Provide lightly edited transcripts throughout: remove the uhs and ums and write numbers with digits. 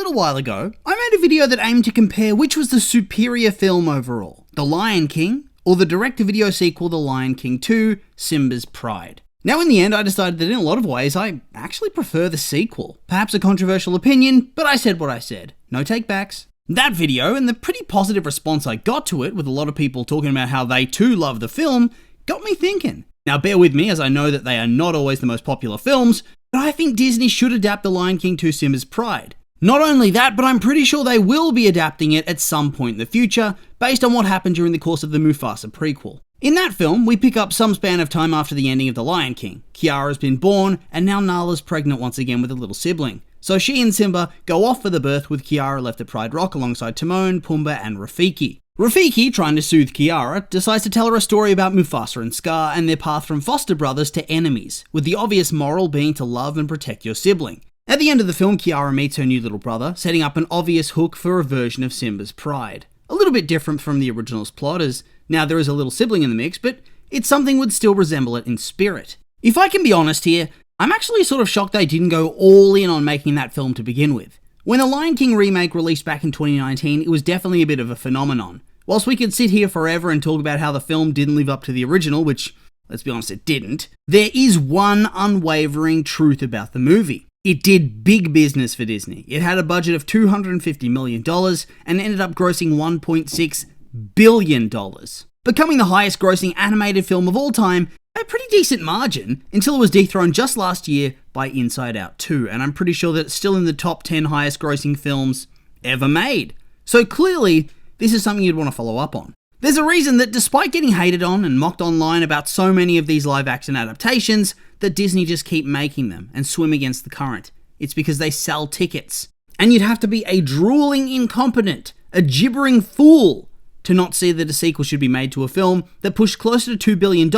little while ago, I made a video that aimed to compare which was the superior film overall, The Lion King or the direct-to-video sequel The Lion King 2, Simba's Pride. Now in the end, I decided that in a lot of ways, I actually prefer the sequel. Perhaps a controversial opinion, but I said what I said. No take-backs. That video, and the pretty positive response I got to it, with a lot of people talking about how they too love the film, got me thinking. Now bear with me, as I know that they are not always the most popular films, but I think Disney should adapt The Lion King 2, Simba's Pride. Not only that, but I'm pretty sure they will be adapting it at some point in the future, based on what happened during the course of the Mufasa prequel. In that film, we pick up some span of time after the ending of The Lion King. Kiara's been born, and now Nala's pregnant once again with a little sibling. So she and Simba go off for the birth with Kiara left at Pride Rock alongside Timon, Pumbaa and Rafiki. Rafiki, trying to soothe Kiara, decides to tell her a story about Mufasa and Scar and their path from foster brothers to enemies, with the obvious moral being to love and protect your sibling. At the end of the film, Kiara meets her new little brother, setting up an obvious hook for a version of Simba's Pride. A little bit different from the original's plot, as now there is a little sibling in the mix, but it's something would still resemble it in spirit. If I can be honest here, I'm actually sort of shocked they didn't go all in on making that film to begin with. When the Lion King remake released back in 2019, it was definitely a bit of a phenomenon. Whilst we could sit here forever and talk about how the film didn't live up to the original, which, let's be honest, it didn't, there is one unwavering truth about the movie. It did big business for Disney. It had a budget of $250 million and ended up grossing $1.6 billion, becoming the highest grossing animated film of all time by a pretty decent margin, until it was dethroned just last year by Inside Out 2, and I'm pretty sure that it's still in the top 10 highest grossing films ever made. So clearly, this is something you'd want to follow up on. There's a reason that despite getting hated on and mocked online about so many of these live action adaptations, that Disney just keep making them and swim against the current. It's because they sell tickets. And you'd have to be a drooling incompetent, a gibbering fool, to not see that a sequel should be made to a film that pushed closer to $2 billion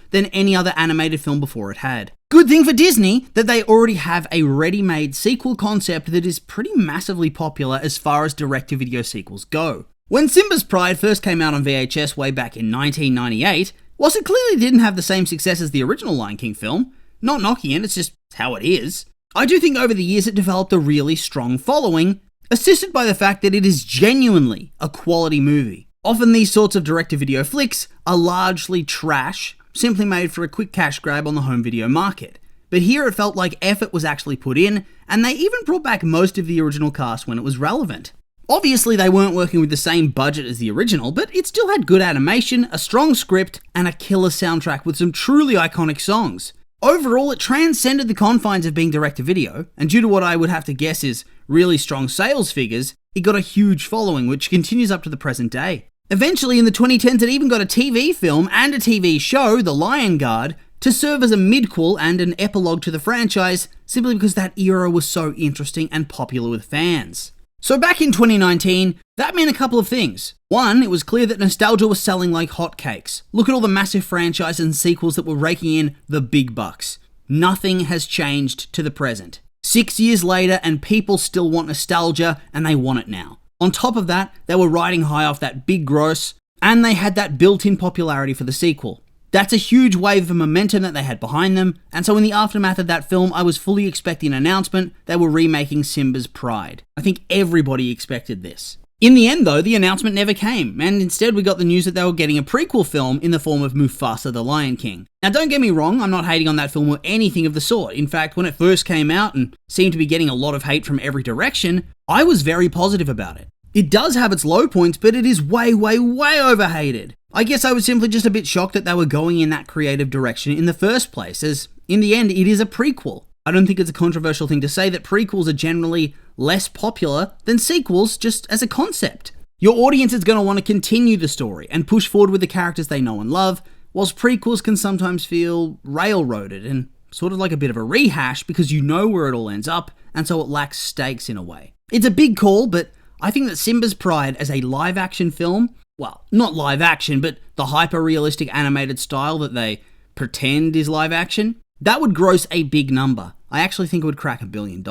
than any other animated film before it had. Good thing for Disney that they already have a ready-made sequel concept that is pretty massively popular as far as direct-to-video sequels go. When Simba's Pride first came out on VHS way back in 1998, whilst it clearly didn't have the same success as the original Lion King film, not knocking it, it's just how it is, I do think over the years it developed a really strong following, assisted by the fact that it is genuinely a quality movie. Often these sorts of direct-to-video flicks are largely trash, simply made for a quick cash grab on the home video market. But here it felt like effort was actually put in, and they even brought back most of the original cast when it was relevant. Obviously they weren't working with the same budget as the original, but it still had good animation, a strong script, and a killer soundtrack with some truly iconic songs. Overall, it transcended the confines of being direct-to-video, and due to what I would have to guess is really strong sales figures, it got a huge following, which continues up to the present day. Eventually, in the 2010s, it even got a TV film and a TV show, The Lion Guard, to serve as a midquel and an epilogue to the franchise, simply because that era was so interesting and popular with fans. So back in 2019, that meant a couple of things. One, it was clear that nostalgia was selling like hotcakes. Look at all the massive franchises and sequels that were raking in the big bucks. Nothing has changed to the present. 6 years later, and people still want nostalgia, and they want it now. On top of that, they were riding high off that big gross, and they had that built-in popularity for the sequel. That's a huge wave of momentum that they had behind them, and so in the aftermath of that film, I was fully expecting an announcement they were remaking Simba's Pride. I think everybody expected this. In the end though, the announcement never came, and instead we got the news that they were getting a prequel film in the form of Mufasa the Lion King. Now don't get me wrong, I'm not hating on that film or anything of the sort. In fact, when it first came out and seemed to be getting a lot of hate from every direction, I was very positive about it. It does have its low points, but it is way overhated. I guess I was simply just a bit shocked that they were going in that creative direction in the first place, as in the end it is a prequel. I don't think it's a controversial thing to say that prequels are generally less popular than sequels just as a concept. Your audience is going to want to continue the story and push forward with the characters they know and love, whilst prequels can sometimes feel railroaded and sort of like a bit of a rehash because you know where it all ends up, and so it lacks stakes in a way. It's a big call, but I think that Simba's Pride as a live-action film, well, not live action, but the hyper-realistic animated style that they pretend is live action, that would gross a big number. I actually think it would crack $1 billion.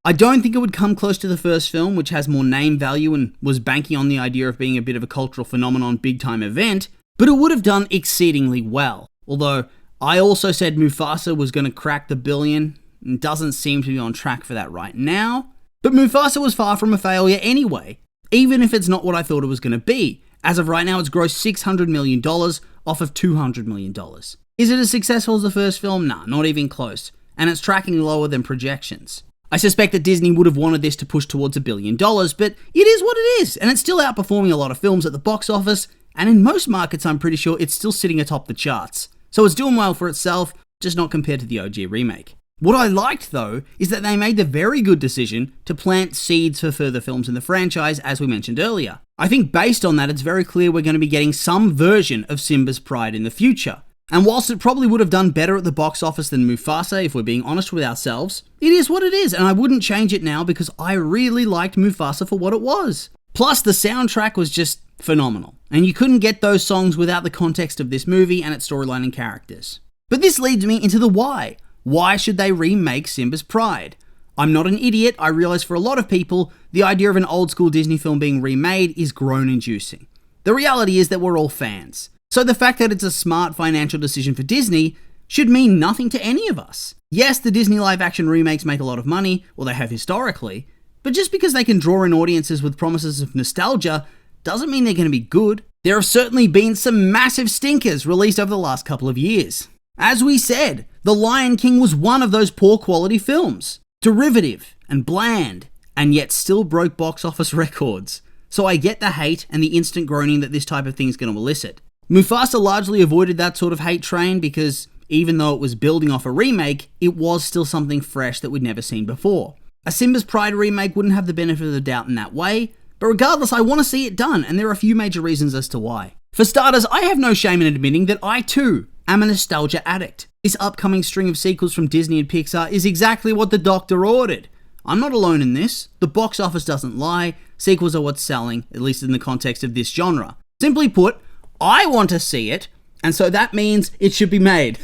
I don't think it would come close to the first film, which has more name value and was banking on the idea of being a bit of a cultural phenomenon, big-time event, but it would have done exceedingly well. Although, I also said Mufasa was going to crack the billion, and doesn't seem to be on track for that right now. But Mufasa was far from a failure anyway, even if it's not what I thought it was going to be. As of right now, it's grossed $600 million off of $200 million. Is it as successful as the first film? Nah, not even close. And it's tracking lower than projections. I suspect that Disney would have wanted this to push towards $1 billion, but it is what it is, and it's still outperforming a lot of films at the box office, and in most markets I'm pretty sure it's still sitting atop the charts. So it's doing well for itself, just not compared to the OG remake. What I liked though, is that they made the very good decision to plant seeds for further films in the franchise, as we mentioned earlier. I think based on that, it's very clear we're going to be getting some version of Simba's Pride in the future. And whilst it probably would have done better at the box office than Mufasa, if we're being honest with ourselves, it is what it is, and I wouldn't change it now because I really liked Mufasa for what it was. Plus, the soundtrack was just phenomenal, and you couldn't get those songs without the context of this movie and its storyline and characters. But this leads me into the why. Why should they remake Simba's Pride? I'm not an idiot. I realize for a lot of people, the idea of an old school Disney film being remade is groan-inducing. The reality is that we're all fans. So the fact that it's a smart financial decision for Disney should mean nothing to any of us. Yes, the Disney live-action remakes make a lot of money, or they have historically, but just because they can draw in audiences with promises of nostalgia doesn't mean they're going to be good. There have certainly been some massive stinkers released over the last couple of years. As we said, The Lion King was one of those poor quality films. Derivative and bland, and yet still broke box office records. So I get the hate and the instant groaning that this type of thing is going to elicit. Mufasa largely avoided that sort of hate train because even though it was building off a remake, it was still something fresh that we'd never seen before. A Simba's Pride remake wouldn't have the benefit of the doubt in that way, but regardless, I want to see it done, and there are a few major reasons as to why. For starters, I have no shame in admitting that I too am a nostalgia addict. This upcoming string of sequels from Disney and Pixar is exactly what the doctor ordered. I'm not alone in this. The box office doesn't lie. Sequels are what's selling, at least in the context of this genre. Simply put, I want to see it, and so that means it should be made.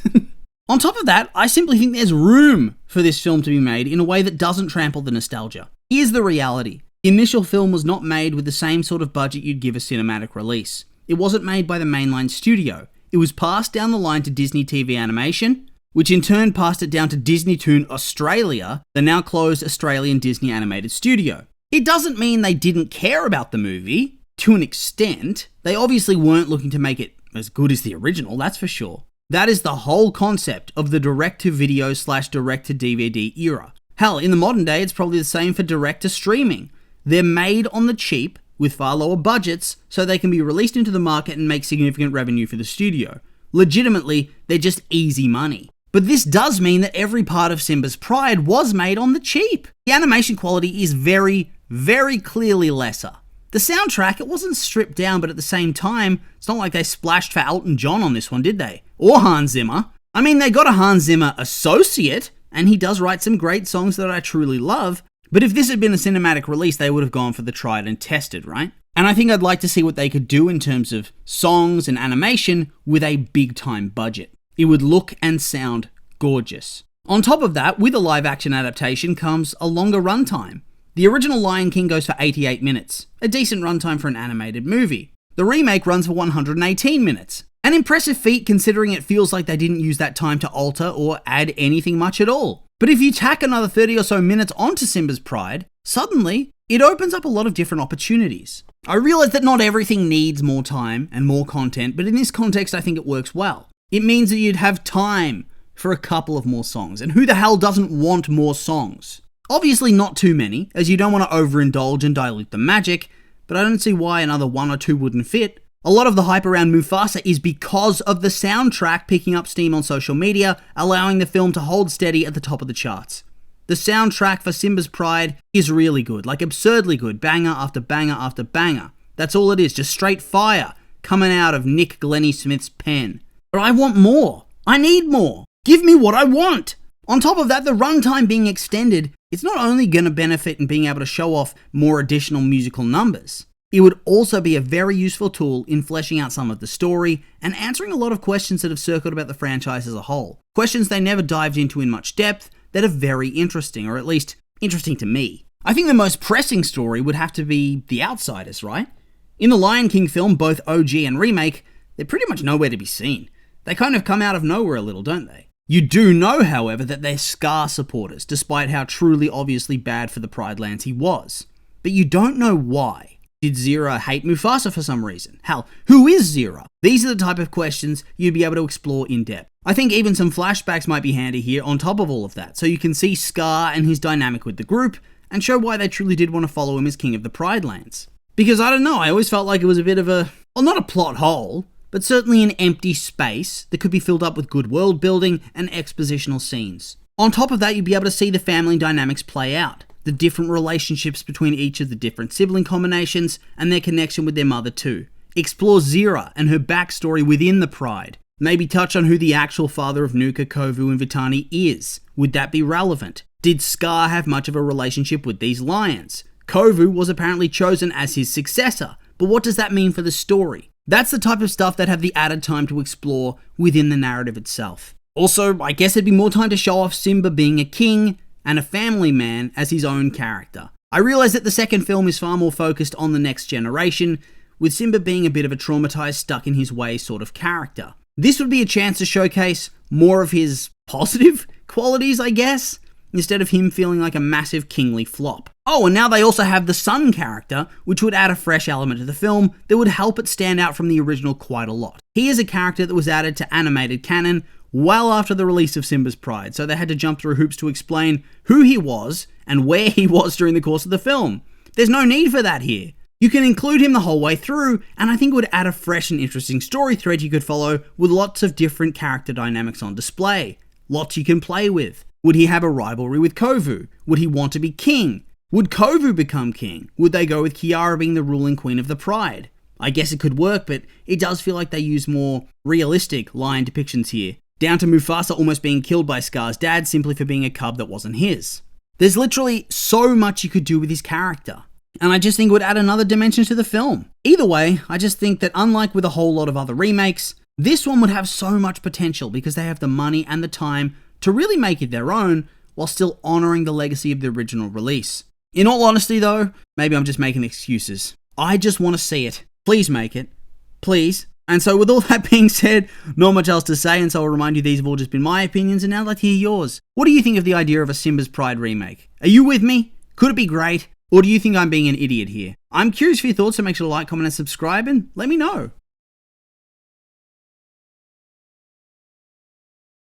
On top of that, I simply think there's room for this film to be made in a way that doesn't trample the nostalgia. Here's the reality. The initial film was not made with the same sort of budget you'd give a cinematic release. It wasn't made by the mainline studio. It was passed down the line to Disney TV Animation, which in turn passed it down to Disney Toon Australia, the now closed Australian Disney animated studio. It doesn't mean they didn't care about the movie. To an extent, they obviously weren't looking to make it as good as the original, that's for sure. That is the whole concept of the direct-to-video / direct-to-DVD era. Hell, in the modern day, it's probably the same for direct-to-streaming. They're made on the cheap, with far lower budgets, so they can be released into the market and make significant revenue for the studio. Legitimately, they're just easy money. But this does mean that every part of Simba's Pride was made on the cheap. The animation quality is very, very clearly lesser. The soundtrack, it wasn't stripped down, but at the same time, it's not like they splashed for Elton John on this one, did they? Or Hans Zimmer. I mean, they got a Hans Zimmer associate, and he does write some great songs that I truly love, but if this had been a cinematic release, they would have gone for the tried and tested, right? And I think I'd like to see what they could do in terms of songs and animation with a big-time budget. It would look and sound gorgeous. On top of that, with a live-action adaptation comes a longer runtime. The original Lion King goes for 88 minutes, a decent runtime for an animated movie. The remake runs for 118 minutes. An impressive feat considering it feels like they didn't use that time to alter or add anything much at all. But if you tack another 30 or so minutes onto Simba's Pride, suddenly it opens up a lot of different opportunities. I realize that not everything needs more time and more content, but in this context I think it works well. It means that you'd have time for a couple of more songs, and who the hell doesn't want more songs? Obviously not too many, as you don't want to overindulge and dilute the magic, but I don't see why another one or two wouldn't fit. A lot of the hype around Mufasa is because of the soundtrack picking up steam on social media, allowing the film to hold steady at the top of the charts. The soundtrack for Simba's Pride is really good, like absurdly good, banger after banger after banger. That's all it is, just straight fire coming out of Nick Glennie Smith's pen. But I want more. I need more. Give me what I want. On top of that, the runtime being extended, it's not only going to benefit in being able to show off more additional musical numbers, it would also be a very useful tool in fleshing out some of the story and answering a lot of questions that have circled about the franchise as a whole. Questions they never dived into in much depth that are very interesting, or at least interesting to me. I think the most pressing story would have to be The Outsiders, right? In the Lion King film, both OG and remake, they're pretty much nowhere to be seen. They kind of come out of nowhere a little, don't they? You do know, however, that they're Scar supporters, despite how truly obviously bad for the Pride Lands he was. But you don't know why. Did Zira hate Mufasa for some reason? Hell, who is Zira? These are the type of questions you'd be able to explore in depth. I think even some flashbacks might be handy here on top of all of that, so you can see Scar and his dynamic with the group, and show why they truly did want to follow him as king of the Pride Lands. Because I don't know, I always felt like it was a bit of a, well, not a plot hole, but certainly an empty space that could be filled up with good world building and expositional scenes. On top of that, you'd be able to see the family dynamics play out, the different relationships between each of the different sibling combinations, and their connection with their mother too. Explore Zira and her backstory within the Pride. Maybe touch on who the actual father of Nuka, Kovu, and Vitani is. Would that be relevant? Did Scar have much of a relationship with these lions? Kovu was apparently chosen as his successor, but what does that mean for the story? That's the type of stuff that have the added time to explore within the narrative itself. Also, I guess it'd be more time to show off Simba being a king and a family man as his own character. I realise that the second film is far more focused on the next generation, with Simba being a bit of a traumatized, stuck in his way sort of character. This would be a chance to showcase more of his positive qualities, I guess, instead of him feeling like a massive kingly flop. Oh, and now they also have the son character, which would add a fresh element to the film that would help it stand out from the original quite a lot. He is a character that was added to animated canon well after the release of Simba's Pride, so they had to jump through hoops to explain who he was and where he was during the course of the film. There's no need for that here. You can include him the whole way through, and I think it would add a fresh and interesting story thread you could follow with lots of different character dynamics on display. Lots you can play with. Would he have a rivalry with Kovu? Would he want to be king? Would Kovu become king? Would they go with Kiara being the ruling queen of the Pride? I guess it could work, but it does feel like they use more realistic lion depictions here, down to Mufasa almost being killed by Scar's dad simply for being a cub that wasn't his. There's literally so much you could do with his character, and I just think it would add another dimension to the film. Either way, I just think that unlike with a whole lot of other remakes, this one would have so much potential because they have the money and the time to really make it their own while still honouring the legacy of the original release. In all honesty though, maybe I'm just making excuses. I just want to see it. Please make it. Please. And so with all that being said, not much else to say, and so I'll remind you these have all just been my opinions, and now I'd like to hear yours. What do you think of the idea of a Simba's Pride remake? Are you with me? Could it be great? Or do you think I'm being an idiot here? I'm curious for your thoughts, so make sure to like, comment, and subscribe, and let me know.